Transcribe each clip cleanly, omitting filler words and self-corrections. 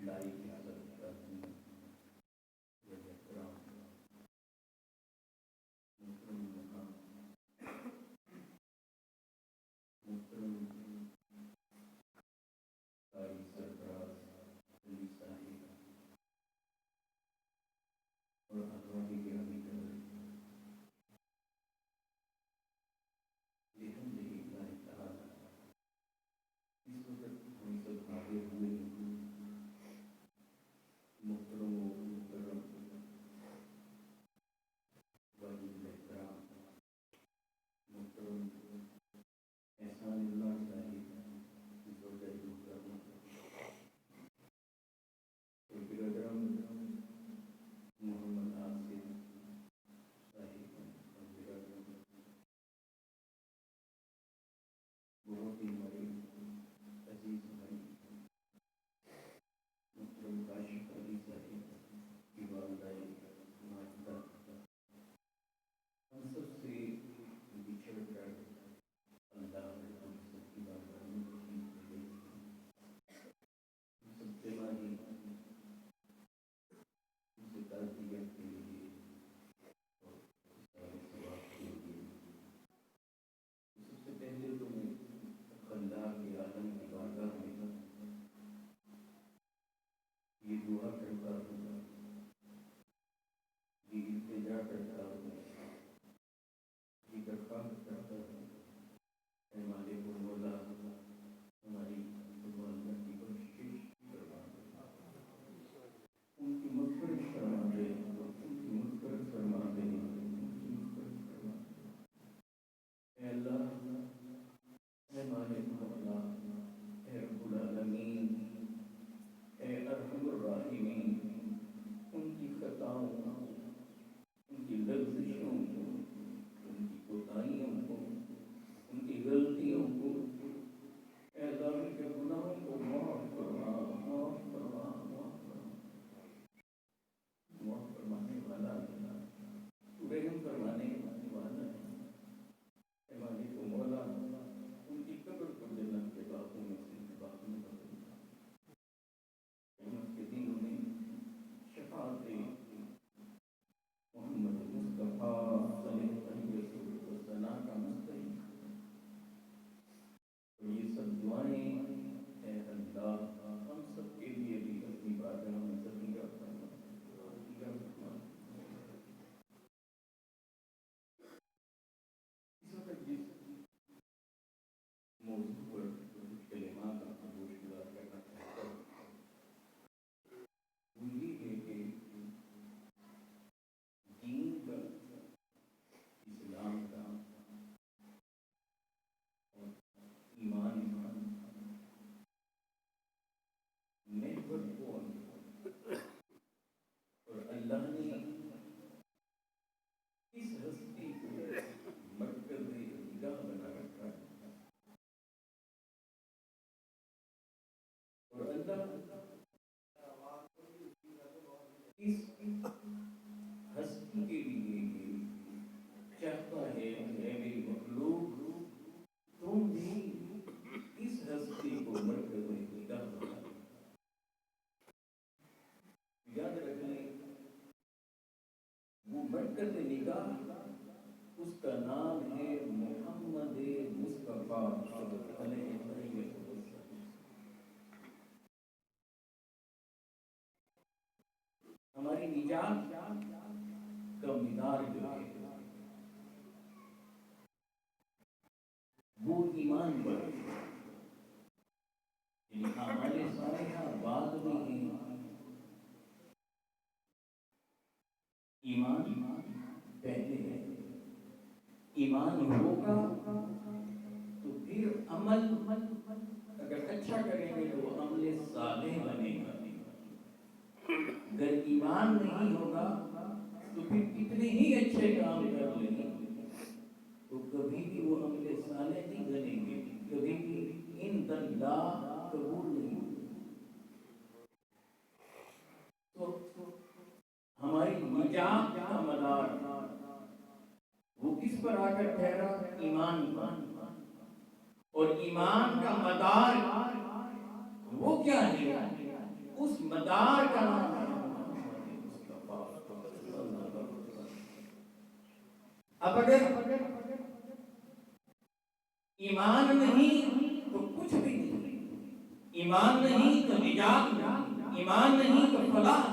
لائی کی حالت کرتی ہے یہ احترام محترم مقام محترم قاری سرفراز علی صاحب اور اقوام کی گرامی قدر لیکن یہی اللہ تعالیٰ اس وقت ہم سب حاضر ہوئے محترم و مکرم واجب احترام محترم احسان اللہ صاحب زوجہ محترمہ اور برادرم محمد آصف صاحب اور برادرم بہت ہی ہمارے عزیز بھائی محترم کاشف علی صاحب کی والدہ ماجدہ ہم سب سے بچھڑ کر اللہ نے ہم سب کی بارگاہ میں تشریف لے گئے ہم سب سے ماہی ان سے تعزیت کے لیے اور سارے ثواب کے لیے سب سے پہلے تو میں اللہ کے عالم کی بارگاہ میں یہ دعا کرتا ہوں یہ التجا کرتا ہوں یہ درخواست کرتا ہوں اے مالک و مولا ہماری والدہ کی بخشش فرما دے ان کی مغفرت فرما دے ان کی مغفرت فرما دے ان کی مغفرت فرما دے اے اللہ اے مالک مولا اے رب العالمین اے ارحم الراحمین ان کی خطاؤں ان کی لغزشوں کو ان کی کوتاہیوں کو ان کی غلطیوں کو اے اللہ ان کے گناہوں کو معاف فرما معاف فرما معاف فرما معاف فرمانے والا رحم فرمانے والا اے مالک و مولا ان کی قبر کو جنت کے باغوں میں سے باغوں میں بدل قیامت کے دن انہیں شفاعت محمد مصطفیٰ صلی اللہ علیہ وسلم کا مستحق اور یہ سب دعائیں اے اللہ ہم سب کے لیے بھی اپنی بارگاہ میں ذخیرہ فرما ذخیرہ فرما اس وقت جس موضوع پر کچھ کلمات آپ کو گوش گزار کرنا چاہتا ہوں وہ یہ ہے کہ دین کا اسلام کا اور ایمان محور کون اور اللہ نے اس ہستی کو مرکز نگاہ بنا رکھا ہے اور اللہ اس ہستی کے لیے چاہتا ہے اے میری مخلوق تم بھی اس ہستی کو مرکز نگاہ بنا یاد رکھ لیں وہ مرکز نگاہ اس کا نام ہے محمد مصطفیٰ صلی اللہ علیہ وسلم ہماری نجات کا مدار جو ہے وہ ایمان پر یعنی ہمارے صالحہ بعد میں ہیں ایمان پہلے ہے ایمان ہوگا تو پھر عمل اگر اچھا کریں گے تو عمل صالح بنے گا اگر ایمان نہیں ہوگا تو پھر کتنے ہی اچھے کام کر لیں گے تو کبھی بھی وہ عمل صالح نہیں بنیں گے کبھی بھی عند اللہ قبول نہیں ہوگا تو ہماری نجات کا مدار وہ کس پر آ کر ٹھہرا ایمان پر اور ایمان کا مدار وہ کیا ہے اس مدار کا نام ہے۔ اب اگر ایمان نہیں تو کچھ بھی نہیں، ایمان نہیں تو نجات نہیں، ایمان نہیں تو فلاح،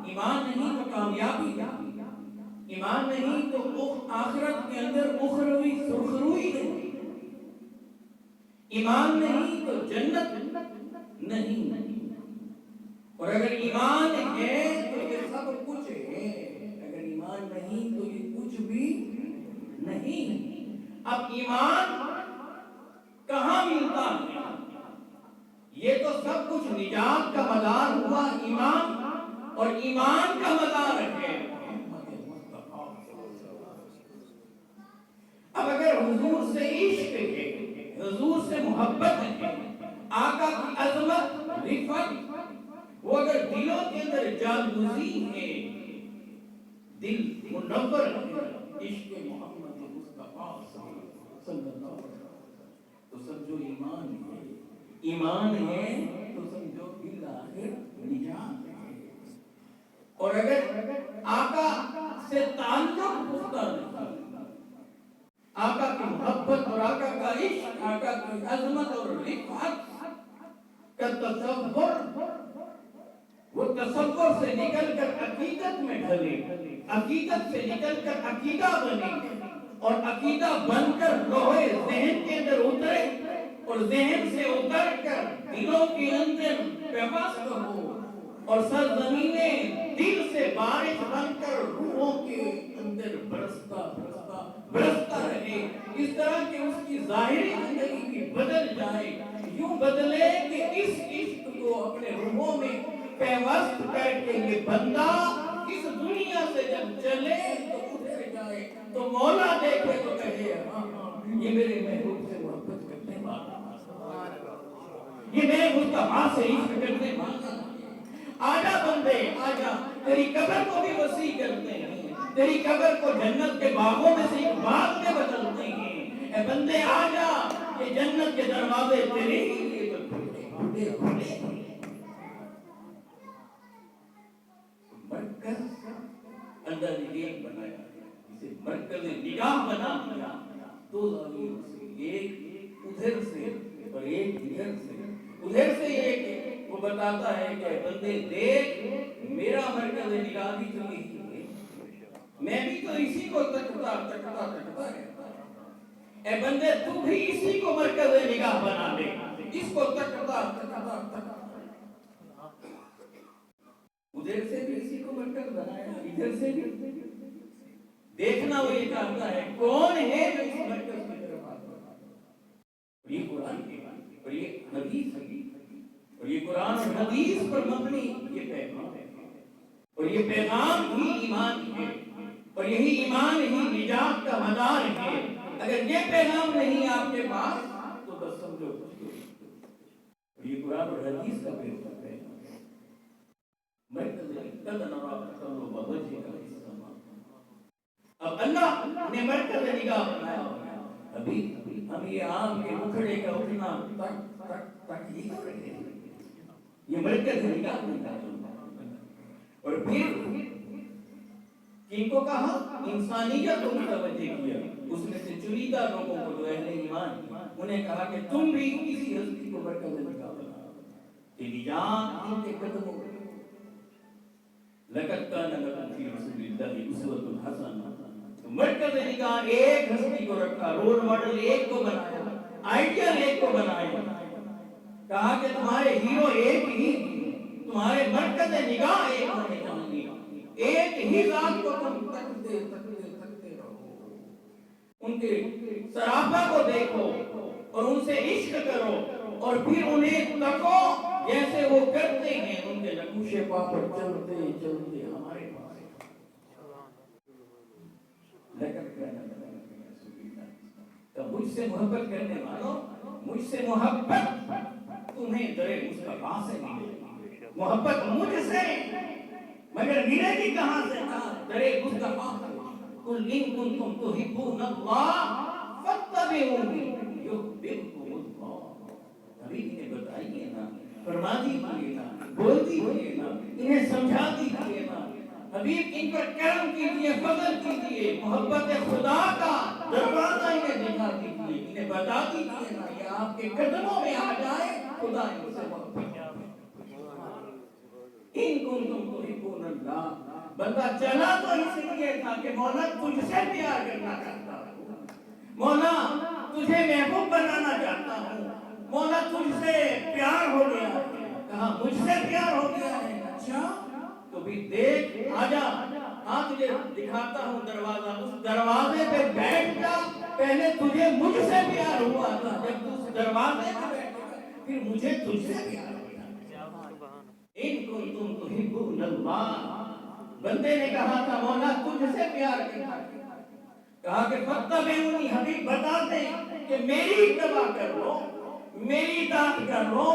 ایمان نہیں تو کامیابی، ایمان نہیں تو آخرت کے اندر اخروی سرخروئی نہیں، ایمان نہیں تو جنت نہیں۔ اور اگر ایمان ہے تو یہ سب کچھ ہے، اگر ایمان نہیں تو یہ کچھ بھی نہیں۔ اب ایمان کہاں ملتا ہے؟ یہ تو سب کچھ نجات کا مدار ہوا ایمان، اور ایمان کا مدار ہے۔ اب اگر حضور سے عشق ہے، حضور سے محبت ہے، آقا کی عظمت، رفعت، وہ اگر دلوں کے اندر جاگوزی ہے، دل منور ہے عشق محمد مصطفیٰ صلی اللہ علیہ وسلم، تو سمجھو ایمان ہے، ایمان ہے تو سمجھو بالآخر نجات ہے۔ اور اگر آقا سے تعلق پختہ نہیں، آقا کی محبت اور آقا کا عشق، آقا کی عظمت اور رفعت کا تصور، وہ تصور سے نکل کر عقیدت میں ڈھلے، عقیدت سے نکل کر عقیدہ بنے، اور عقیدہ بن کر لوہے ذہن کے اندر اترے، اور ذہن سے اتر کر دلوں کے اندر پیوست ہو، اور سرزمینیں دل سے بارش بن کر روحوں کے اندر برستا رہے، اس طرح کہ اس کی ظاہری زندگی بھی بدل جائے، یوں بدلے کہ اس عشق کو اپنے روحوں میں پیوست کر کے یہ بندہ اس دنیا سے جب چلے تو اٹھ جائے، تو مولا دیکھے تو کہے ہاں یہ میرے محبوب سے محبت کرنے والا، یہ میرے مصطفیٰ سے عشق کرنے والا۔ آجا بندے آجا، تیری قبر کو بھی وسیع کرتے ہیں، تیری قبر کو جنت کے باغوں میں سے ایک باغ میں بدلتے ہیں۔ اے بندے آجا، یہ جنت کے دروازے تیرے ہی لیے کھلے کھلے۔ مرکز اللہ نے ایک بنایا، اسے مرکز نگاہ بنا دیا، دو زاویوں سے، ایک ادھر سے اور ایک ادھر سے۔ ادھر سے ایک وہ بتاتا ہے کہ بندے دیکھ، میرا مرکز نگاہ بھی تو یہی ہے، میں بھی تو اسی کو تکتا رہتا ہے۔ اے بندے تو بھی اسی کو مرکز نگاہ بنا لے، اس کو تکتا۔ ادھر سے بھی اسی کو مرکز بنایا، ادھر سے بھی دیکھنا وہ یہ چاہتا ہے کون ہے جو اس مرکز کی طرف آتا ہے۔ یہ قرآن کی بات، اور یہ حدیث ہے، اور یہ قرآن اور حدیث پر مبنی یہ پیغام ہے، اور یہ پیغام ہی ایمان ہے، اور یہی ایمان ہی نجات کا مدار ہے۔ اگر یہ پیغام نہیں آپ کے پاس تو بس سمجھو، اور یہ قرآن اور حدیث کا پیغام ہے۔ اب اللہ نے مرکز نگاہ بنایا، ابھی ہم یہ آپ کے مکھڑے کا اٹھنا تک ہی کر رہے ہیں، یہ مرکز نگاہ بنایا۔ اور پھر کن کو کہا؟ انسانیت کو متوجہ کیا، اس میں سے چنیدہ لوگوں کو جو اہل ایمان، انہیں کہا کہ تم بھی کسی ہستی کو مرکز نگاہ بناؤ، تیری جان ان کے قدموں میں۔ لقد كان لكم في رسول الله اسوة حسنة، مرکز نگاہ ایک ہستی کو رکھا، رول ماڈل ایک کو بنایا، آئیڈیل ایک کو بنایا، کہا کہ تمہارے ہیرو ایک ہی، تمہارے مرکز نگاہ ایک ہونے چاہیے، ایک ہی ذات کو تم تکتے رہو، ان کے سراپا کو دیکھو اور ان سے عشق کرو، اور پھر انہیں تکو جیسے وہ کرتے ہیں، ان کے نقوش پا پر چلتے چلتے ہمارے پاس۔ تو مجھ سے محبت کرنے والوں، مجھ سے محبت تمہیں در مصطفیٰ سے ملے گی، محبت مجھ سے مگر ملے گی کہاں سے؟ در مصطفیٰ سے۔ قل ان کنتم تحبون اللہ فاتبعونی یحببکم اللہ۔ ابھی انہیں بتائیے نا فرما دیجیے نا، بول دیجیے نا، انہیں سمجھا دیجیے نا، حبیب ان پر کرم کیجیے، فضل کیجیے، محبت خدا کا دروازہ انہیں دکھا دیجیے، انہیں بتا دیجیے نا، یہ آپ کے قدموں میں آ جائے، خدا ان سے محبت ان کنتم تحبون اللہ۔ بندہ چلا تو اس لیے تھا کہ مولا تجھ سے پیار کرنا چاہتا ہوں، مولا تجھے محبوب بنانا چاہتا ہوں، مولا تجھ سے پیار ہو گیا ہے۔ کہا مجھ سے پیار ہو گیا ہے، اچھا تو بھی دیکھ آجا، ہاں تجھے دکھاتا ہوں دروازہ، اس دروازے پہ بیٹھ جا، پہلے تجھے مجھ سے پیار ہوا تھا، جب تو اس دروازے پہ بیٹھے گا پھر مجھے تجھ سے پیار ہوگا۔ ان کنتم تحبون اللہ، بندے نے کہا تھا مولا تجھ سے پیار کرنا، کہا کہ فاتبعونی، حبیب بتا دیں کہ میری اتباع کر لو، میری اطاعت کر لو،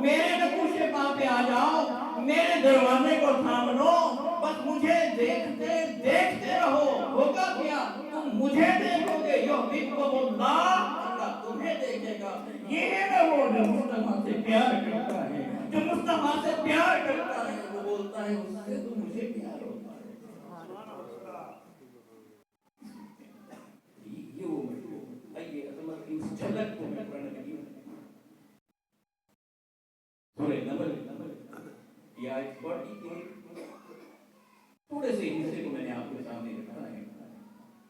میرے نقوش پا پہ آ جاؤ، میرے دروازے کو تھام لو، بس مجھے دیکھتے دیکھتے رہو، ہوگا کیا تم مجھے دیکھو گے، یحببکم اللہ، اللہ تمہیں دیکھے گا۔ یہ ہے نا وہ جو مصطفیٰ سے پیار کرتا ہے، جو مصطفیٰ سے پیار کرتا ہے وہ بولتا ہے اس سے تو مجھے پیار ہوتا ہے۔ یہ وہ مجھے آئیے عظمت کی اس جھلک کو میں پڑھنے لگی ہوں۔ سورہ نمل یہ آیت 40 کے تھوڑے سے حصے کو میں نے آپ کے سامنے رکھا ہے۔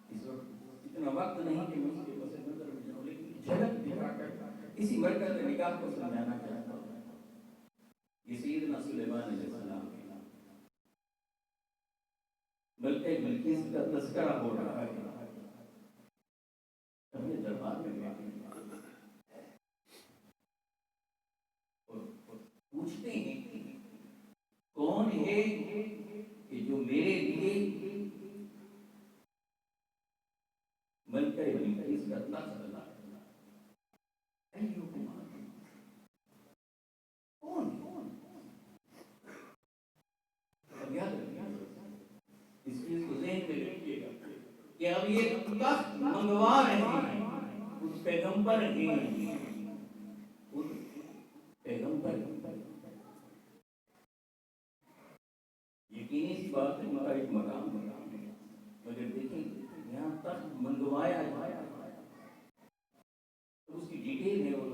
اس وقت اتنا وقت نہیں کہ میں اس کے پس نظر میں جاؤں، لیکن جھلک دکھا کر اسی مرکز نگاہ کو سمجھانا چاہتا ہوں۔ یہ سیدنا سلیمان علیہ السلام کے ملکہ بلقیس کا تذکرہ ہو رہا ہے، اپنے دربار میں بیٹھے اور پوچھتے ہیں کون ہے کہ جو میرے لیے ملکہ بلقیس کا تذکرہ کون یاد رکھیے، اس چیز کو ذہن میں رکھیے گا کہ اب یہ تخت منگوا رہے ہیں اس پیغمبر ہیں، اس پیغمبر یقینی سی بات ہے، ان کا ایک مقام ہے، مگر دیکھیں یہاں تخت منگوایا جائے تو اس کی ڈیٹیل ہے، وہ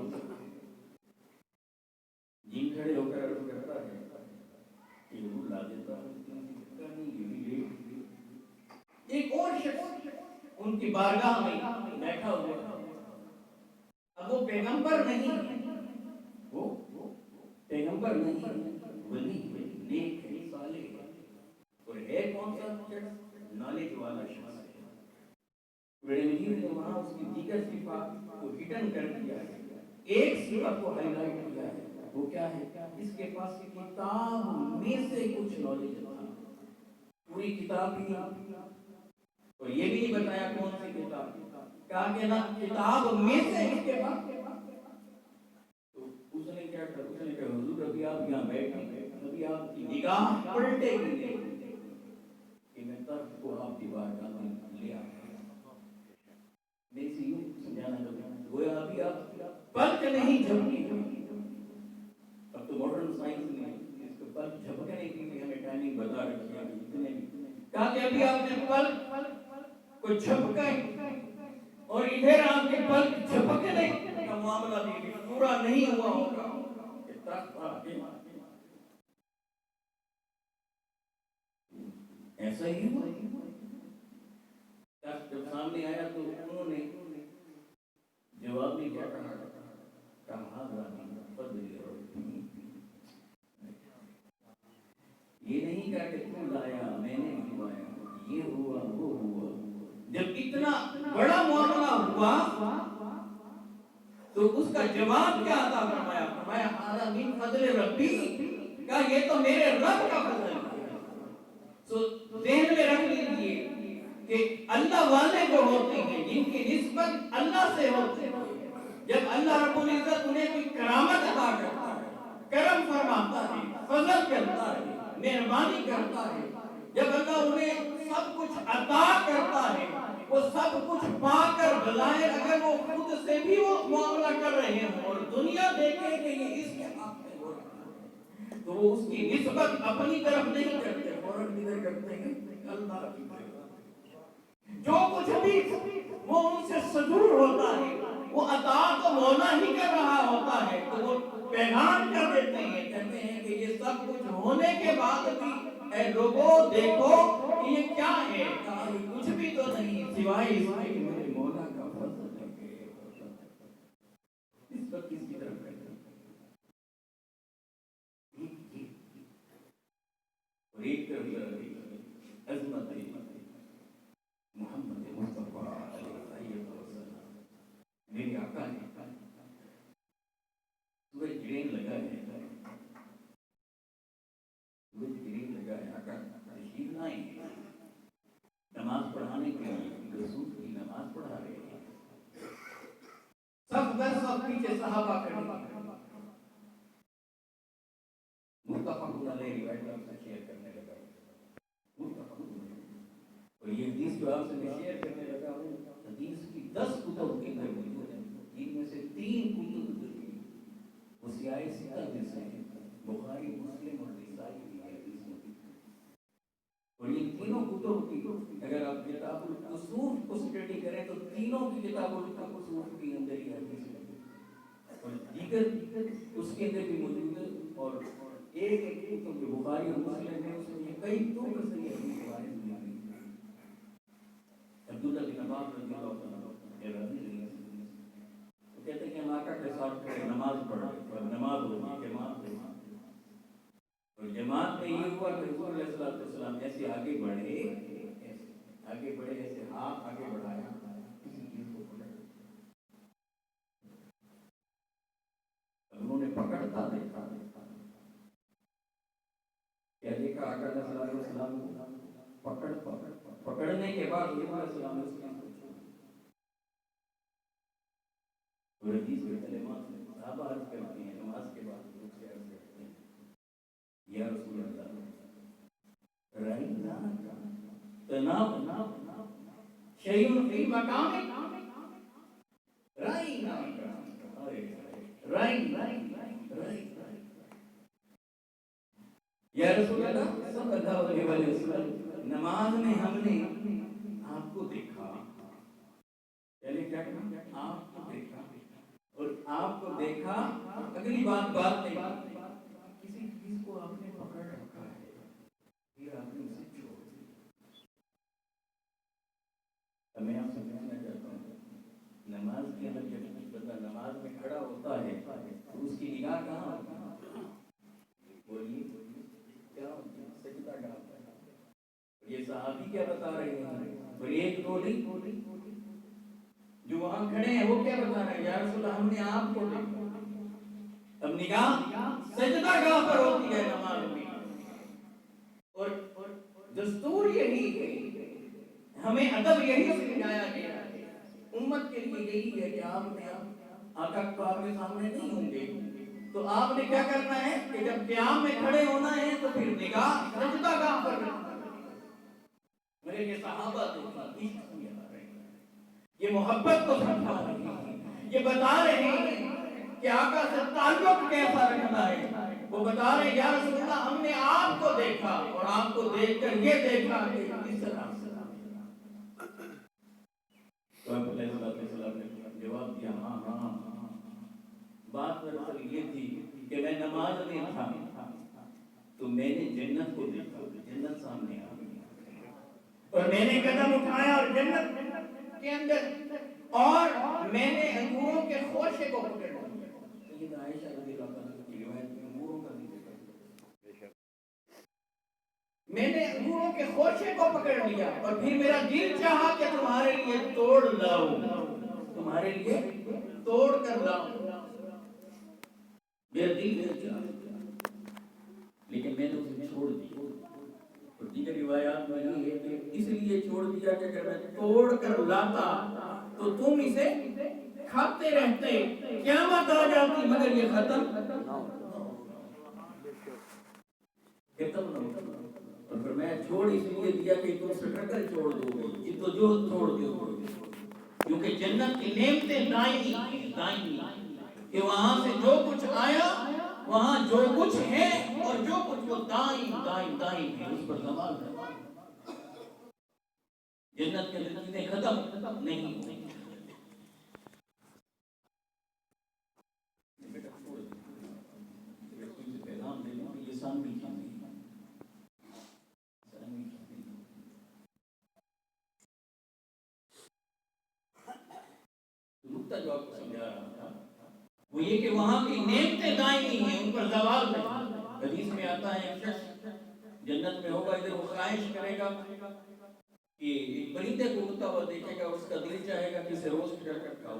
جن کھڑے ہو کر عرض کرتا ہے کہ ضرور لا دیتا ہے، ایک اور شخص ان کی بارگاہ میں بیٹھا ہوا، اب وہ پیغمبر نہیں، وہ پیغمبر نہیں، ولی ہے، نیک ہے، صالح ہے، اور ہے کون سا شخص؟ نالج والا شخص ہے۔ بڑے مجید نے وہاں اس کی دیگر صفات کو ہڈن کر دیا ہے، ایک صفت کو ہائی لائٹ کیا ہے، وہ کیا ہے؟ اس کے پاس کتاب میں سے کچھ نالج تھا، پوری کتاب ہی، اور یہ بھی نہیں بتایا کون سی کتاب، کہا کہ نا کتاب میں سے اس کے پاس، تو اس نے کیا کہا؟ اس نے کہا حضور ابھی آپ یہاں بیٹھیں، ابھی آپ کی نگاہ پلٹے گی نہیں کہ میں تخت کو آپ کی بارگاہ میں لے آتا ہوں، میں اسے یوں سمجھانا چاہتا ہوں، گویا ابھی آپ پلک نہیں جھپکی، اب تو ماڈرن سائنس نے اس کو پلک جھپکنے کے لیے ہمیں ٹائمنگ بتا رکھی ہے، اتنے بھی کہا کہ ابھی آپ نے پلک کو جھپکائیں اور ادھر آپ کے پلک جھپکنے کا معاملہ بھی پورا نہیں ہوا ہوگا کہ تخت آپ کے ایسا ہی ہوا۔ تخت جب سامنے آیا تو انہوں نے جواب میں کیا کہا؟ کہا یہ نہیں کہا کہ تم لایا میں نے منگوایا، یہ ہوا وہ ہوا۔ جب اتنا بڑا معاملہ ہوا تو اس کا جواب کیا عطا فرمایا؟ فرمایا ھذا من فضل ربی، کہا یہ تو میرے رب کا فضل ہے۔ سو ذہن میں رکھ لیجیے کہ اللہ والے جو ہوتے ہیں جن کی نسبت اللہ سے ہوتی ہے، جب اللہ رب العزت انہیں کوئی کرامت عطا کرتا ہے، کرم فرماتا ہے، فضل کرتا ہے، مہربانی کرتا ہے، جب اللہ انہیں سب کچھ عطا کرتا ہے، وہ سب کچھ پا کر بظاہر اگر وہ خود سے بھی وہ معاملہ کر رہے ہیں اور دنیا دیکھے کہ یہ اس کے حق میں ہو رہا وہ اس کی نسبت اپنی طرف نہیں کرتے، فوراً ادھر کرتے ہیں اللہ کی طرف۔ جو کچھ بھی وہ ان سے صدور ہوتا ہے، وہ عطا تو مولا ہی کر رہا ہوتا ہے، تو وہ پیغام کر دیتے ہیں، کہتے ہیں کہ یہ سب کچھ ہونے کے بعد بھی اے لوگوں دیکھو کہ یہ کیا ہے، کچھ بھی تو نہیں سوائے اس کے کہ میرے مولا کا فضل ہے۔ اس وقت کس کی طرف کرتے ہیں؟ اور ایک طرف عظمت محمد مصطفیٰ علیہ السلام، میرے آقا نے سورج گرین لگا ہے، سورج گرین لگا ہے، آقا تشریف لائیں نماز پڑھانے کے لیے، رسول کی نماز پڑھا رہے ہیں، سب در سب پیچھے صحابہ کھڑے ہیں، متفق علیہ روایت آپ سے شیئر کرنے لگا متفق علیہ، اور یہ حدیث جو آپ سے میں شیئر کرنے لگا ہوں، حدیث کی 10 کتب کے اندر موجود ہیں، جن میں سے 3 کتب وہ سیاہ سیاہ جیسے ہیں، بخاری، مسلم اور نسائی کی حدیث میں، اور یہ تینوں کتب کی اگر آپ کتاب الاصول کو اسٹڈی کریں تو تینوں کی کتاب الاصول کے اندر ہی حدیث ہے، اور دیگر اس کے اندر بھی موجود ہے، اور ایک کتب جو بخاری اور مسلم ہے اس میں یہ کئی طرق سے یہ حدیث وارد ہوئی ہے۔ عبداللہ بن عباس رضی اللہ عنہ یہ راوی ہے، وہ کہتے ہیں کہ ہم آقا کے ساتھ نماز پڑھ رہے تھے، نماز ہوئی جماعت ہوئی، اور جماعت میں یہ ہوا کہ رسول اللہ صلی اللہ علیہ وسلم ایسے آگے بڑھے ایسے ہاتھ آگے بڑھایا، کسی چیز کو پکڑا، انہوں نے پکڑتا دیکھا، کیا دیکھا آقا صلی اللہ علیہ وسلم پکڑنے کے بعد رسول اللہ صلی اللہ علیہ وسلم اور حدیث کے کلمات میں صحابہ عرض کرتے ہیں نماز کے بعد دوسرے عرض کرتے ہیں یا رسول اللہ رائنا تناب شیئن فی مقام رائنا یا رسول اللہ صلی اللہ علیہ وسلم نماز میں ہم نے آپ کو دیکھا، یعنی کیا کہا آپ کو دیکھا، اور آپ کو دیکھا اگلی بات نہیں، کسی چیز کو آپ نے پکڑ رکھا ہے، پھر آپ نے اسے چھوڑ دیا۔ اب میں آپ سے کہنا چاہتا ہوں نماز کے اندر جب بندہ نماز میں کھڑا ہوتا ہے تو اس کی نگاہ کہاں ہوتی ہے؟ بولیے کیا ہوتی ہے؟ سجدہ کہاں ہوتا ہے؟ یہ صحابی کیا بتا رہے ہیں، اور ایک دو نہیں جو وہاں کھڑے ہیں وہ کیا بتا رہے ہیں، یا رسول اللہ ہم نے آپ کو دیکھا۔ اب نگاہ سجدہ کہاں پر ہوتی ہے نماز میں، اور دستور یہی ہے، ہمیں ادب یہی سکھایا گیا ہے، امت کے لیے یہی ہے کہ آپ نے آقا کو آپ کے سامنے نہیں ہوں گے تو آپ نے کیا کرنا ہے کہ جب قیام میں کھڑے ہونا ہے تو پھر نگاہ سجدہ کہاں پر رکھنا ہے۔ میرے یہ صحابہ یہ محبت کو سمجھا رہے ہیں، یہ بتا رہے ہیں کہ آقا سے تعلق کیسا رکھنا ہے، وہ بتا رہے ہیں یا رسول اللہ ہم نے آپ کو دیکھا اور آپ کو دیکھ کر یہ دیکھا کہ اس طرح سے تو علیہ السلام نے جواب دیا ہاں بات دراصل یہ تھی کہ میں نماز میں تھا تو میں نے جنت کو دیکھا، جنت سامنے آ گئی اور میں نے قدم اٹھایا اور جنت کے اندر اور میں نے انگوروں کے خوشے کو پکڑ لیا۔ سیدہ عائشہ رضی اللہ عنہا کی روایت میں انگوروں کا ذکر ہے، میں نے انگوروں کے خوشے کو پکڑ لیا اور پھر میرا دل چاہا کہ تمہارے لیے توڑ لاؤں، تمہارے لیے توڑ کر لاؤں، میرا دل چاہا لیکن میں نے اسے چھوڑ دیا۔ اور دیگر روایات میں یہ ہے کہ اس لیے چھوڑ دیا کہ اگر میں توڑ کر لاتا تو تم اسے کھاتے رہتے، قیامت آ جاتی مگر یہ ختم نہ ہوتا۔ اور پھر میں چھوڑ اس لیے دیا کہ تم سٹرگل چھوڑ دو گے، جدوجہد چھوڑ دو گے، کیونکہ جنت کی نعمتیں دائمی کہ وہاں سے جو کچھ آیا وہاں جو کچھ ہے اور جو تو دائیں دائیں دائیں بھی اس پر زوال ہے. جنت کے لذیذیں ختم نہیں ہوئی. پیغام دے دوں کہ یہ سامنے نقطہ جو آپ کو سمجھا رہا تھا وہ یہ کہ وہاں کی نعمتیں دائمی ہیں، ان پر زوال نہیں. حدیث میں آتا ہے ایک شخص جنت میں ہوگا، ادھر وہ خواہش کرے گا کہ ایک پرندے کو اڑتا ہوا دیکھے گا، اس کا دل چاہے گا کہ اسے روز پکڑ کر کھاؤ.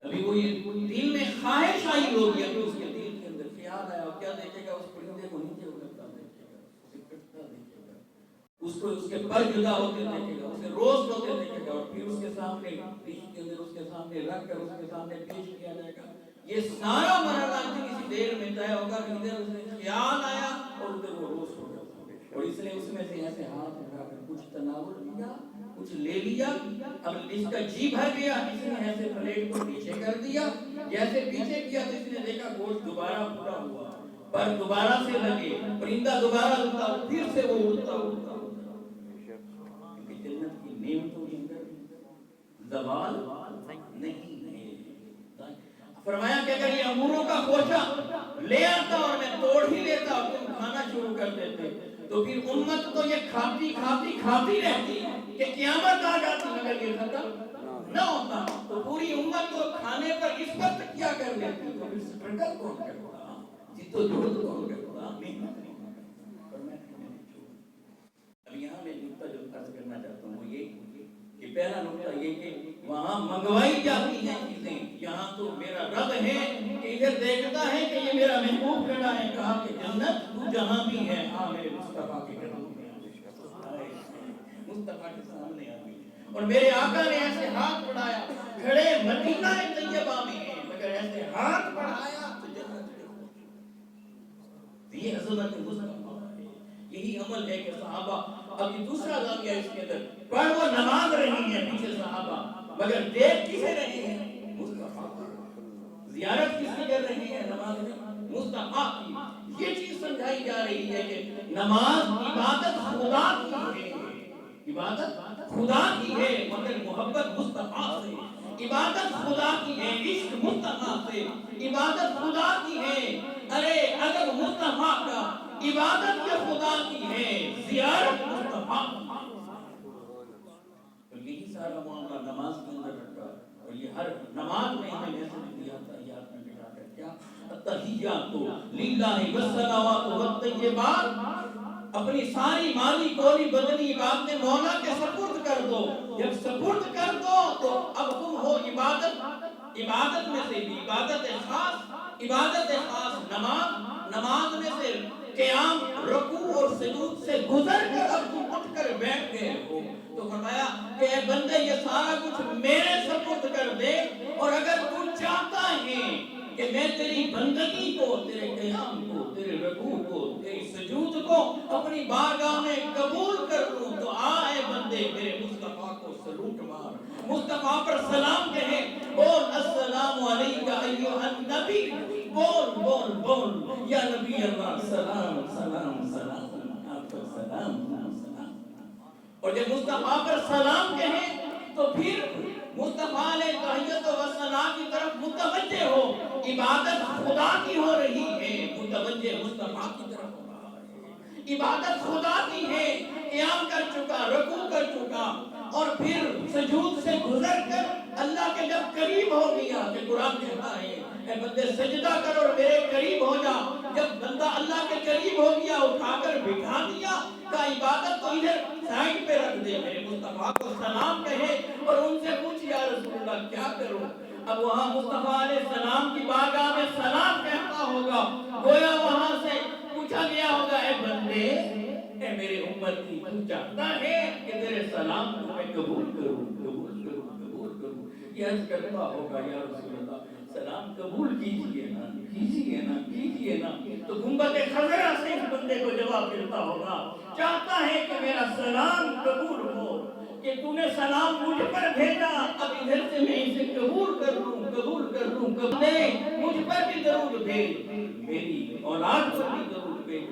ابھی وہ یہ دل میں خواہش آئی ہوگی، ابھی اس کے دل کے اندر خیال آیا، اور کیا دیکھے گا؟ اس پرندے کو نیچے اڑتا دیکھے گا، اسے کٹتا دیکھے گا، اس کو اس کے پر جدا ہوتے دیکھے گا، اسے روز ہوتے دیکھے گا، اور پھر اس کے سامنے ڈش کے اندر اس کے سامنے رکھ کر اس کے سامنے پیش کیا جائے گا. یہ سارا مرحلہ کسی دیر میں طے ہوگا کہ ادھر اس نے خیال آیا اور ادھر وہ روز ہو گیا، اور اس نے اس میں سے ایسے ہاتھ اٹھا کر کچھ تناول لیا، کچھ لے لیا. اب اس کا جی بھر گیا، اس نے ایسے پلیٹ کو پیچھے کر دیا، جیسے پیچھے کیا تو اس نے دیکھا گوشت دوبارہ پورا ہوا، پر دوبارہ سے لگے، پرندہ دوبارہ اڑتا، پھر سے وہ اڑتا. کیونکہ جنت کی نعمتوں کے اندر زوال نہیں ہے. فرمایا کہ اگر یہ انگوروں کا خوشہ لے آتا اور میں توڑ ہی لیتا اور تم کھانا شروع کر دیتے تو پھر امت تو یہ کھاتی کھاتی کھاتی رہتی کہ قیامت آ جاتی، مگر یہ ختم نہ ہوتا. تو پوری امت کو کھانے پر اس وقت کیا کر لیتی، تو پھر سٹرگل کون کرتا، جتو جہد کون کرتا، محنت نہیں کرتا. پر میں اب یہاں میں نقطہ جو عرض کرنا چاہتا ہوں وہ یہ کہ پہلا نقطہ یہ کہ وہاں منگوائی جاتی ہیں چیزیں، یہاں تو میرا رب ہے کہ ادھر دیکھتا ہے کہ یہ میرا محبوب کھڑا ہے. کہا کہ جنت تو جہاں بھی ہے ہاں میرے مصطفیٰ کے قدموں میں مصطفیٰ کے سامنے آ گئی، اور میرے آقا نے ایسے ہاتھ بڑھایا، کھڑے مدینہ طیبہ میں ہیں مگر ایسے ہاتھ بڑھایا تو جنت یہ عظمت مصطفیٰ ہے. یہی عمل ہے کہ صحابہ، اب یہ دوسرا زاویہ اس کے اندر، پر وہ نماز رہی ہیں پیچھے صحابہ، مگر دیکھ کسے رہے ہیں؟ مصطفیٰ. زیارت کس کی کر رہے ہیں؟ نماز میں مصطفیٰ کی. یہ چیز سمجھائی جا رہی ہے کہ نماز عبادت خدا کی ہے، عبادت خدا کی ہے مگر محبت مصطفیٰ سے. عبادت خدا کی ہے، عشق مصطفیٰ سے. عبادت خدا کی ہے، ارے اگر مصطفیٰ کا عبادت یہ خدا کی ہے، زیارت مصطفیٰ. تو یہی سارا معاملہ نماز کے اندر رکھا، اور یہ ہر نماز میں ہمیں میسج دیا تحیات میں بٹھا کر کیا التحیات للہ والصلوات والطیبات، اپنی ساری مالی کولی بدنی عبادتیں مولا کے سپرد کر دو. جب سپرد کر دو تو اب تم ہو عبادت میں سے بھی عبادت خاص نماز میں سے قیام، رکوع اور سجود سے گزر کر اب تم اٹھ کر بیٹھ گئے ہو. تو فرمایا کہ اے بندے یہ سارا کچھ میرے سپرد کر دے، اور اگر تو چاہتا ہے کہ میں تیری بندگی کو، تیرے قیام کو، تیرے رکوع کو، تیری سجود کو اپنی بارگاہ میں قبول کر لوں تو آئے بندے میرے مصطفیٰ کو سلوٹ مار، مصطفیٰ پر سلام کہے، بول السلام علیکہ ایھا النبی، بول بول بول یا نبی اللہ، سلام سلام سلام، آپ پر سلام سلام. اور جب مصطفیٰ پر سلام کہیں تو پھر مصطفیٰ علیہ تحیت و ثنا کی طرف متوجہ ہو. عبادت خدا کی ہو رہی ہے، متوجہ مصطفیٰ کی طرف ہو رہا ہے. عبادت خدا کی ہے، قیام کر چکا، رکوع کر چکا، اور پھر سجود سے گزر کر اللہ کے جب قریب ہو گیا کہ قرآن کہتا ہے اے بندے سجدہ کر اور میرے قریب ہو جا. جب بندہ اللہ کے قریب ہو گیا اٹھا کر بٹھا دیا کہ عبادت کو ادھر سائڈ پہ رکھ دے، میرے مصطفیٰ کو سلام کہے اور ان سے پوچھ یا رسول اللہ کیا کروں. اب وہاں مصطفیٰ علیہ السلام کی بارگاہ میں سلام کہتا ہوگا، گویا وہاں سے پوچھا گیا ہوگا اے بندے، اے میرے امتی، تو چاہتا ہے کہ تیرے سلام کو میں قبول کروں. یہ عرض کرتا ہوگا یا رسول اللہ سلام قبول کیجئے نا. تو گنبد خضرا سے اس بندے کو جواب ملتا ہوگا، چاہتا ہے کہ میرا سلام قبول ہو، کہ تو نے سلام مجھ پر بھیجا، اب ادھر سے میں اسے قبول کر لوں. مجھ پر بھی درود بھیج، میری اولاد پر بھی درود بھیج،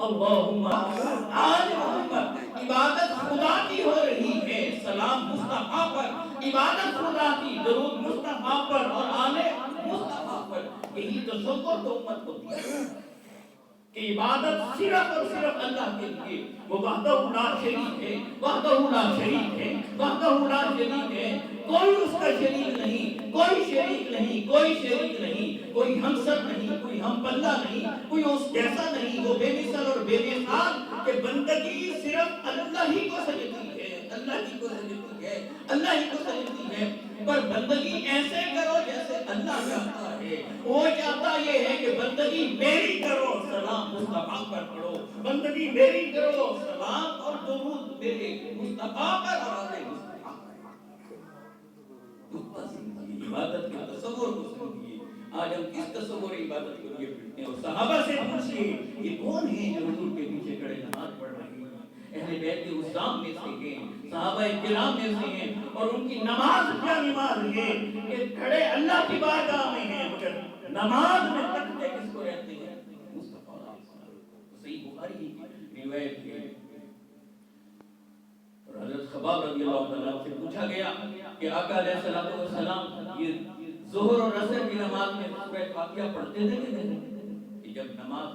اللہم آل محمد، عبادت خدا کی ہو رہی ہے، سلام مصطفیٰ پر، عبادت خدا کی، درود مصطفیٰ پر اور آل مصطفیٰ پر۔ یہی تصور تو امت کو دیا کہ عبادت صرف اور صرف اللہ کے لیے، وہ وحدہ لا شریک ہے، وحدہ لا شریک ہے، وحدہ لا شریک ہے، کوئی اس کا شریک نہیں، کوئی شریک نہیں، کوئی شریک نہیں، کوئی ہمسر نہیں، کوئی ہم پلہ نہیں، کوئی اس جیسا نہیں، وہ بے مثل اور بے مثال، کہ بندگی صرف اللہ ہی کو سجدتی ہے، اللہ ہی کو سجدتی ہے، اللہ ہی کو سجدتی ہے، پر بندگی ایسے کرو جیسے اللہ چاہتا ہے۔ وہ چاہتا یہ ہے کہ بندگی میری کرو، سلام مصطفیٰ پر پڑھو، بندگی میری کرو، سلام اور درود میرے مصطفیٰ پر اور آل مصطفیٰ پر۔ عبادت کے تصور کو سمجھیے، آج ہم کس تصور عبادت کو لیے پھرتے ہیں؟ اور صحابہ سے پوچھئے یہ کون ہیں جو حضور کے پیچھے کھڑے نماز پڑھ رہے ہیں؟ اہل بیت عظام میں سے ہیں، صحابہ کرام میں سے ہیں، اور ان کی نماز کیا نماز ہے کہ کھڑے اللہ کی بارگاہ میں ہیں، مگر نماز میں تکتے کس کو رہتے ہیں؟ مصطفیٰ علیہ السلام۔ صحیح بخاری کی روایت ہے، اور حضرت خباب رضی اللہ عنہ سے پوچھا گیا کہ آقا علیہ السلام یہ ظہر اور عصر کی نماز میں سورہ فاتحہ پڑھتے تھے کہ نہیں؟ کہ جب نماز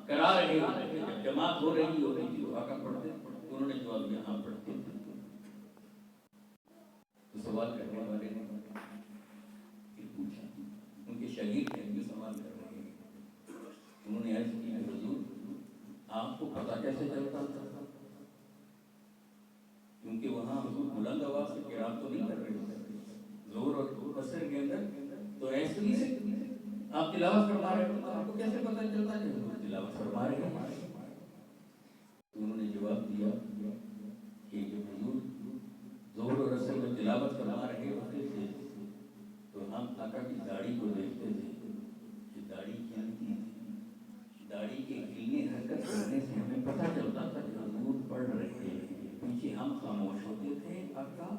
کرا رہے ہوتے تھے، جب جماعت ہو رہی ہوتی تھی تو آقا پڑھتے تھے؟ انہوں نے جواب دیا ہاں پڑھتے تھے۔ تو سوال کرنے والے نے پھر پوچھا، ان کے شاگرد نے بھی سوال کر رہے ہیں، انہوں نے عرض کی حضور آپ کو پتہ کیسے چلتا تھا؟ کیونکہ وہاں حضور بلند آواز سے قرات تو نہیں کر رہے تھے، زور اور عصر کے اندر تو ایسے ہی سے آپ تلاوت فرما رہے تھے، آپ کو کیسے پتہ چلتا کہ حضور تلاوت فرما رہے ہیں؟ تو انہوں نے جواب دیا کہ جب حضور زور اور عصر میں تلاوت فرما رہے ہوتے تھے تو ہم آقا کی داڑھی کو دیکھتے تھے کہ داڑھی کھلتی تھی، داڑھی کے کھلنے حرکت کرنے سے ہمیں پتہ چلتا تھا کہ حضور پڑھ رہے ہیں، پیچھے ہم خاموش ہوتے تھے، آقا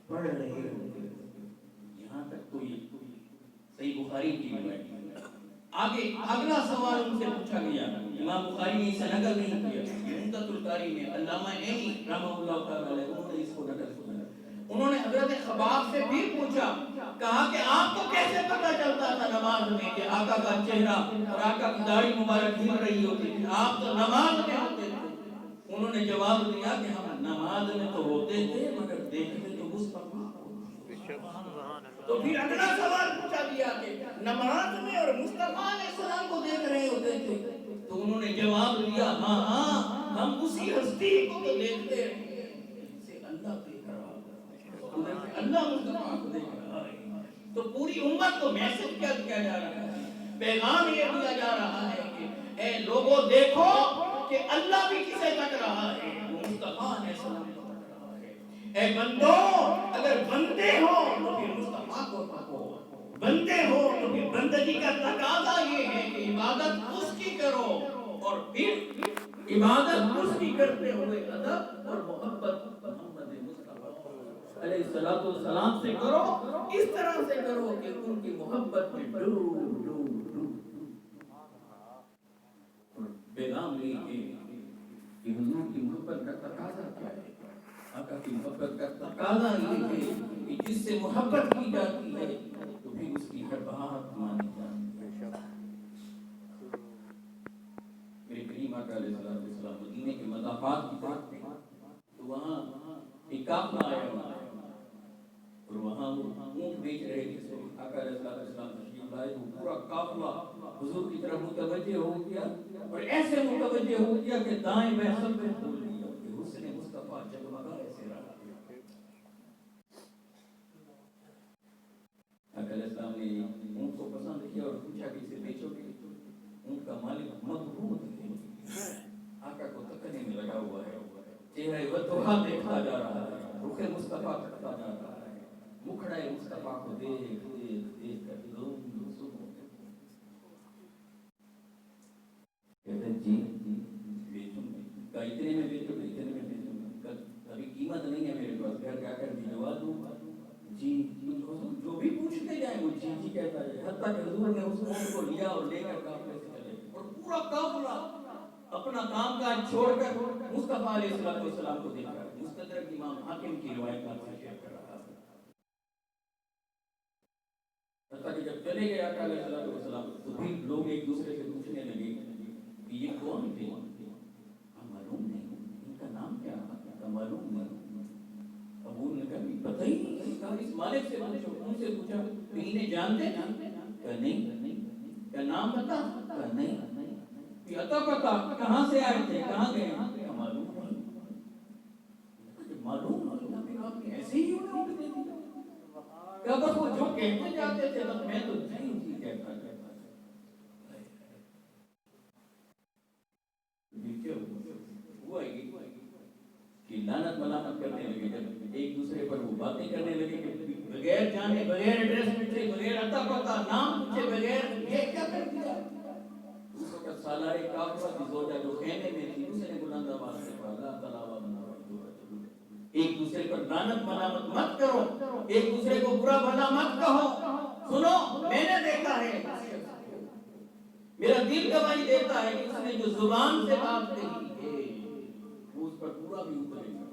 پڑھ رہے ہوتے تھے۔ یہاں تک تو یہ صحیح بخاری کی روایت ہے۔ آگے اگلا سوال ان سے پوچھا گیا، امام بخاری نے اسے نقل نہیں کیا، عمدۃ القاری میں علامہ عینی رحمہ اللہ تعالی انہوں نے اس کو نقل کیا۔ انہوں نے حضرت خباب سے بھی پوچھا، کہا کہ آپ کو کیسے پتہ چلتا تھا نماز میں کہ آقا کا چہرہ اور آقا کی داڑھی مبارک ہل رہی ہوتی تھی؟ آپ تو نماز میں ہوتے تھے۔ انہوں نے جواب دیا کہ ہم نماز میں تو ہوتے تھے مگر دیکھتے تو مصطفیٰ۔ تو پھر اگلا سوال پوچھا گیا کہ نماز میں اور مصطفیٰ علیہ السلام کو دیکھ رہے ہوتے تھے؟ تو انہوں نے جواب دیا ہاں ہاں، ہم اسی ہستی کو تو دیکھتے ہیں جسے اللہ دیکھ رہا ہے، اللہ مصطفیٰ کو دیکھ رہا ہے۔ تو پوری امت کو میسج کیا دیا جا رہا ہے، پیغام یہ دیا جا رہا ہے کہ اے لوگوں دیکھو کہ اللہ بھی کسے تک رہا ہے، وہ مصطفیٰ علیہ السلام کو تک رہا ہے۔ اے بندو اگر بندے ہو تو پھر مصطفیٰ کو تکو، بندے ہو تو پھر بندگی کا تقاضا یہ ہے کہ عبادت اس کی کرو، اور پھر عبادت اس کی کرتے ہوئے ادب اور محبت محمد مصطفیٰ علیہ السلام سے کرو، اس طرح سے کرو کہ ان کی محبت میں ڈوب ڈوب ڈوب۔ پیغام یہ ہے کہ حضور کی محبت کا تقاضا کیا ہے؟ آقا کی محبت کا تقاضا یہ ہے کہ جس سے محبت کی جاتی ہے تو پھر اس کی ہر بات مانی جاتی ہے۔ میرے کریم آقا علیہ السلام مدینے کے مضافات کی طرف تھے تو وہاں ایک قافلہ آیا اور وہاں اونٹ بیچ رہے تھے۔ آقا علیہ السلام تشریف لائے تو پورا قافلہ حضور کی طرف متوجہ ہو گیا، اور ایسے متوجہ ہو گیا کہ دائیں بائیں سب کچھ بھول گیا کہ حسن مصطفیٰ جگمگا ایسے رہا۔ آقا علیہ السلام نے اونٹ کو پسند کیا اور پوچھا کہ اسے بیچو گے؟ اونٹ کا مالک مغرور ہے، آقا کو تکنے میں لگا ہوا ہے، چہرہ وضحا دیکھتا جا رہا ہے، رخ مصطفیٰ تکتا جا رہا ہے، مکھڑا مصطفیٰ کو دیکھ دیکھ دیکھ کر لوگ سن ہو گئے۔ کہتے ہیں جی بیچوں گے، کہا اتنے میں بیچو گے؟ اتنے میں بیچوں گے، ابھی قیمت نہیں ہے میرے پاس، گھر جا کر بھجوا دوں گا۔ جی حضور جو بھی پوچھتے جائیں وہ جی جی کہتا ہے، حتیٰ کہ حضور نے اس اونٹ کو لیا اور لے کر قافلے سے چلے، اور پورا قافلہ اپنا کام کاج چھوڑ کر مصطفیٰ علیہ السلام کو دیکھ رہا ہے. مستدرک امام حاکم کی روایت آپ سے شیئر کر رہا ہے. حتیٰ کہ جب چلے گئے آقا علیہ السلام تو پھر لوگ ایک دوسرے سے پوچھنے لگے کہ یہ کون تھے؟ معلوم نہیں ان کا نام کیا تھا، معلوم نہیں. ابو نے کہا پتہ ہی نہیں. کہا اس مالک سے پوچھو. ان سے پوچھا کہ انہیں جانتے تھے؟ کہا نہیں. کیا نام بتا؟ کہا نہیں. عطا پتا کہاں سے آئے تھے، کہاں گئے؟ معلوم آپ نے ایسے ہی انہیں اٹھ دے دیا. کہا بس وہ جو کہتے جاتے تھے بس میں تو جی کہتا تھا. کیا ہوا کہ لعنت ملامت کرنے لگے. جب ایک دوسرے پر وہ باتیں کرنے لگے کہ بغیر جانے، بغیر ایڈریس پوچھے، بغیر عطا پتا، نام پوچھے بغیر یہ کیا کر دیا. اس وقت سالار کعبہ کی زوجہ جو خیمے میں تھی اس نے بلند آواز سے کہا اللہ تعالیٰ ایک دوسرے پر لعنت ملامت مت کرو، ایک دوسرے کو برا بھلا مت کہو. سنو میں نے دیکھا ہے، میرا دل گواہی دیتا ہے کہ اس نے جو زبان سے بات کہی ہے وہ اس پر پورا بھی اترے گا.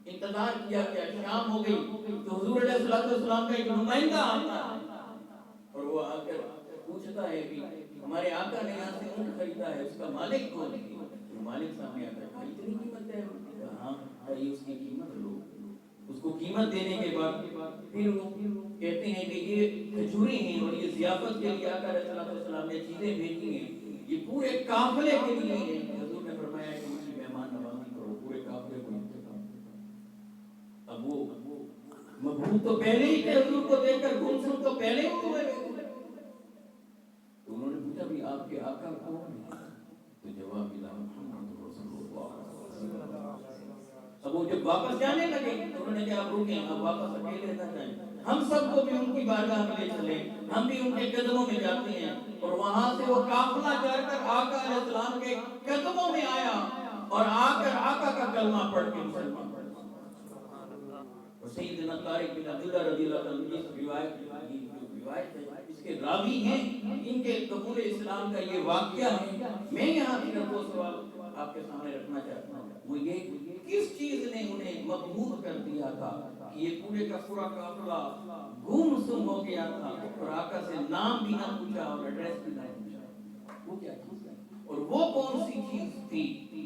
انتظار کیا کہ شام ہو گئی تو حضور علیہ السلام کا ایک نمائندہ آتا ہے اور وہ آ کر پوچھتا ہے کہ ہمارے آقا نے یہاں سے اونٹ خریدا ہے، اس کا مالک کون ہے؟ مالک سامنے آتا ہے اتنی قیمت ہے. ہاں اس کی قیمت لو. اس کو قیمت دینے کے بعد پھر وہ کہتے ہیں کہ یہ کھجوریں ہیں اور یہ ضیافت کے لیے آقا علیہ السلام نے چیزیں بھیجی ہیں، یہ پورے قافلے کے لیے ہیں. حضور نے فرمایا کہ اس کی مہمان نوازی کرو، پورے قافلے کو انتظام. اب وہ مبہوت تو پہلے ہی تھے، حضور کو دیکھ کر گمسم تو پہلے ہی ہوئے. انہوں نے پوچھا بھی آپ کے آقا کون ہیں؟ تو جواب ملا محمد رسول اللہ. اب وہ جب واپس جانے لگے انہوں نے کہا آپ رکیں، اب واپس اکیلے نہ جائیں، ہم سب کو بھی ان کی بارگاہ میں لے چلیں، ہم بھی ان کے قدموں میں جاتے ہیں. اور وہاں سے وہ قافلہ چڑھ کر آقا علیہ السلام کے قدموں میں آیا اور آ کر آقا کا کلمہ پڑھ کے مسلمان. اور سیدنا طارق بن عبداللہ رضی اللہ عنہ اس روایت ہے، اس کے راوی ہیں، ان کے قبول اسلام کا یہ واقعہ ہے. میں یہاں صرف وہ سوال آپ کے سامنے رکھنا چاہتا ہوں، وہ یہ کس چیز نے انہیں مبہوت کر دیا تھا کہ یہ پورے کا پورا قافلہ گم سم ہو گیا تھا اور آقا سے نام بھی نہ پوچھا اور ایڈریس بھی نہ پوچھا. وہ کیا چیز ہے اور وہ کون سی چیز تھی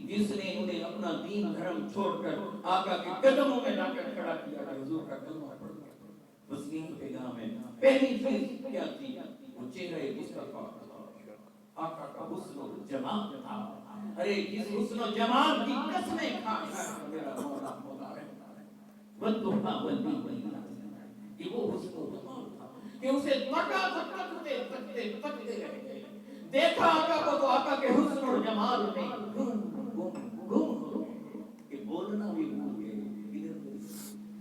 جس نے انہیں اپنا دین دھرم چھوڑ کر آقا کے قدموں میں لا کر کھڑا کیا کہ حضور کا کلمہ پڑھ. بس یہی پیغام ہے. پہلی چیز کیا تھی؟ وہ چہرہ مصطفیٰ آقا کا حسن و جمال تھا. ارے جس حسن و جمال کی قسمیں کھا میرا مولا مولا ہے والضحیٰ واللیل یہ وہ حسن و جمال تھا کہ اسے تکتے رہ گئے. دیکھا آقا کو تو آقا کے حسن و جمال میں گم کہ بولنا بھی بھول گئے.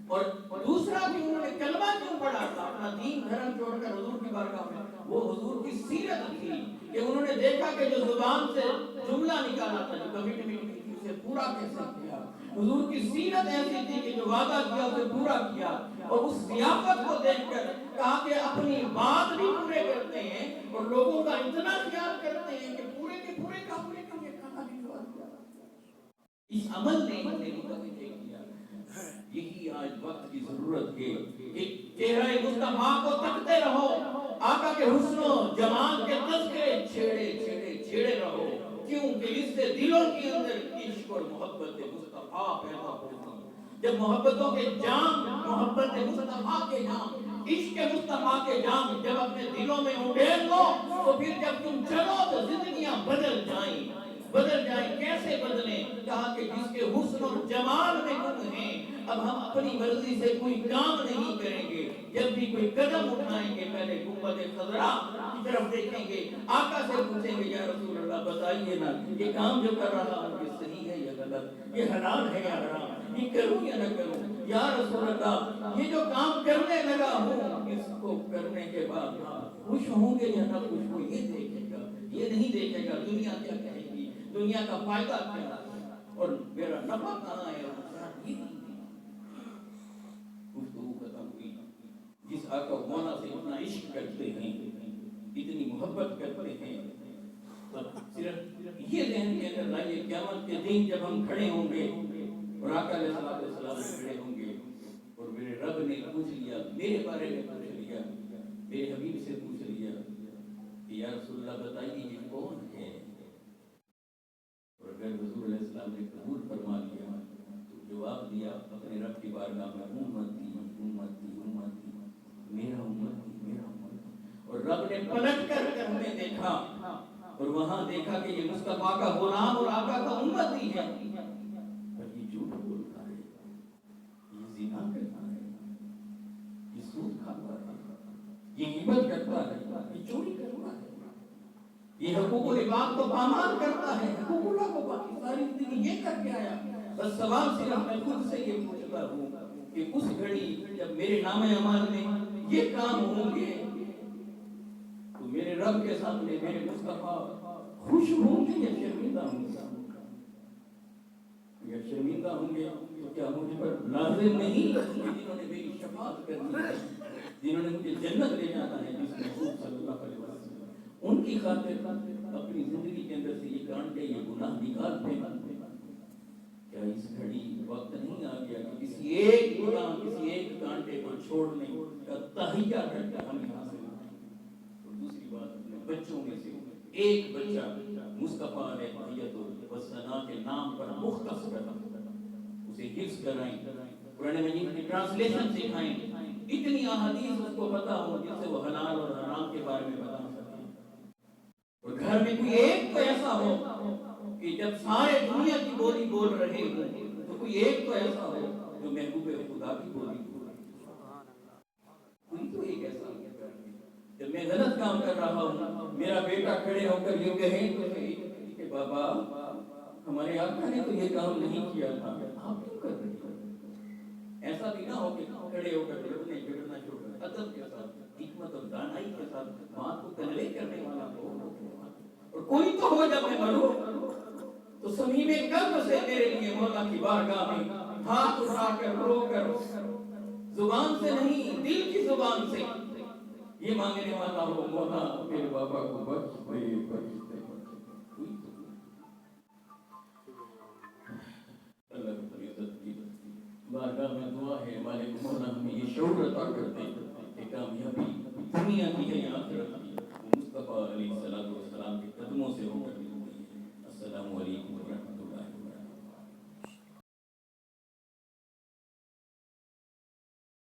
اور دوسرا کہ انہوں نے کلمہ کیوں پڑھا تھا اپنا دین دھرم چھوڑ کر حضور کی بارگاہ میں؟ وہ حضور کی سیرت تھی کہ انہوں نے دیکھا کہ جو زبان سے جملہ نکالا تھا، جو کمٹ میں اسے پورا کیسے کیا. حضور کی سیرت ایسی تھی کہ جو وعدہ کیا اسے پورا کیا. اور اس ضیافت کو دیکھ کر کہا کہ اپنی بات بھی پورے کرتے ہیں اور لوگوں کا اتنا خیال کرتے ہیں کہ پورے کے پورے قافلے کا یہ کھانا بھجوا دیا. اس عمل نے انہیں متوجہ کیا. یہی آج وقت کی ضرورت ہے کہ چہرہ مصطفیٰ کو تکتے رہو، آقا کے حسن و جمال کے تذکرے چھیڑے رہو. کیوں کہ اس سے دلوں کے اندر عشق اور محبت مصطفیٰ پیدا ہوگی. جب محبتوں کے جام، محبت مصطفیٰ کے جام، عشق مصطفیٰ کے جام جب اپنے دلوں میں اڈیل لو تو پھر جب تم چلو تو زندگیاں بدل جائیں. کیسے بدلیں؟ کہا کہ جس کے حسن اور جمال میں گم ہیں اب ہم اپنی مرضی سے کوئی کام نہیں کریں گے. جب بھی کوئی قدم اٹھائیں گے پہلے گنبد خضرا کی طرف دیکھیں گے، آقا سے پوچھیں گے یا رسول اللہ بتائیے نا یہ کام جو کر رہا ہوں یہ صحیح ہے یا غلط، یہ حلال ہے یا حرام، یہ کروں یا نہ کروں. یا رسول اللہ یہ جو کام کرنے لگا ہوں اس کو کرنے کے بعد خوش ہوں گے یا نہ خوش ہوں یہ دیکھے گا، یہ نہیں دیکھے گا دنیا کیا کہے گی، دنیا کا فائدہ کیا اور میرا نفع کہاں ہے. یہ گفتگو ختم ہوئی. جس آقا مولا سے اتنا عشق کرتے ہیں، اتنی محبت کرتے ہیں، صرف یہ ذہن کے اندر لائیے قیامت کے دن جب ہم کھڑے ہوں گے اور آقا علیہ السلام کھڑے ہوں گے اور میرے رب نے پوچھ لیا، میرے بارے میں پوچھ لیا، میرے حبیب سے پوچھ لیا کہ یا رسول اللہ بتائیے یہ کون ہے؟ اور اگر حضور علیہ السلام نے قبول فرما لیا تو جواب دیا اپنے رب کی بارگاہ میں، امتی امتی امتی، میرا امتی میرا امتی۔ اور رب نے پلٹ کر ہمیں دیکھا اور وہاں دیکھا کہ یہ مصطفیٰ کا غلام اور آقا کا امتی ہے، پر یہ جھوٹ بولتا ہے، یہ زنا کرتا ہے، یہ سود کھاتا ہے، یہ غیبت کرتا ہے، یہ چوری کرتا ہے، یہ حقوق العباد کو پامال کرتا ہے، حقوق اللہ کو باقی ساری زندگی یہ کر کے آیا۔ بس سوال صرف میں خود سے یہ پوچھتا ہوں کہ اس گھڑی جب میرے نام اعمال میں یہ کام ہوں گے تو میرے رب کے سامنے میرے مصطفیٰ خوش ہوں گے یا شرمندہ ہوں گے؟ یا شرمندہ ہوں گے تو کیا مجھ پر لازم نہیں کہ جنہوں نے میری شفاعت کرنی ہے، جنہوں نے مجھے جنت لے جانا ہے، جس میں حضور صلی اللہ علیہ وسلم ان کی خاطر اپنی زندگی کے اندر سے یہ کانٹے یہ گناہ نکال دیں؟ کیا اس گھڑی وقت نہیں آ گیا کہ کسی ایک گناہ کسی ایک کانٹے کو چھوڑنے کا تہیہ کر کے ہم یہاں سے اٹھیں؟ اور دوسری بات، اپنے بچوں میں سے ایک بچہ مصطفیٰ علیہ السلام کے نام پر مختص کرنا، اسے حفظ کرائیں، قرآن مجید کی ٹرانسلیشن سکھائیں، اتنی احادیث اس کو پتا ہو جس سے وہ حلال اور حرام کے بارے میں بتا سکے۔ اور گھر میں کوئی ایک تو ایسا ہو کہ جب سارے دنیا کی بولی بول رہے ہوں تو کوئی ایک تو ایسا ہو جو محبوب خدا کی بولی بول رہے ہو۔ کوئی تو ایک ایسا ہو جب میں غلط کام کر رہا ہوں میرا بیٹا کھڑے ہو کر یہ کہیں تو کہ بابا ہمارے آقا نے تو یہ کام نہیں کیا تھا، آپ کیوں کر رہے ہیں؟ ایسا بھی نہ ہو کہ کھڑے ہو کر لڑنے جھگڑنا شروع کر، ادب کے ساتھ حکمت اور دانائی کے ساتھ بات کو کنوے کرنے والا ہو۔ اور کوئی تو ہو جب میں مروں تو صمیم قلب سے میرے لیے مولا کی بارگاہ میں ہاتھ اٹھا کر رو کر زبان سے نہیں دل کی زبان سے یہ مانگنے والا ہو، مولا میرے بابا کو بخش دے بخش دے۔ اللہ کی عزت کی بارگاہ میں دعا ہے، مالک مولا ہمیں یہ شعور عطا کر دے کہ کامیابی دنیا کی ہے یا آخرت کی۔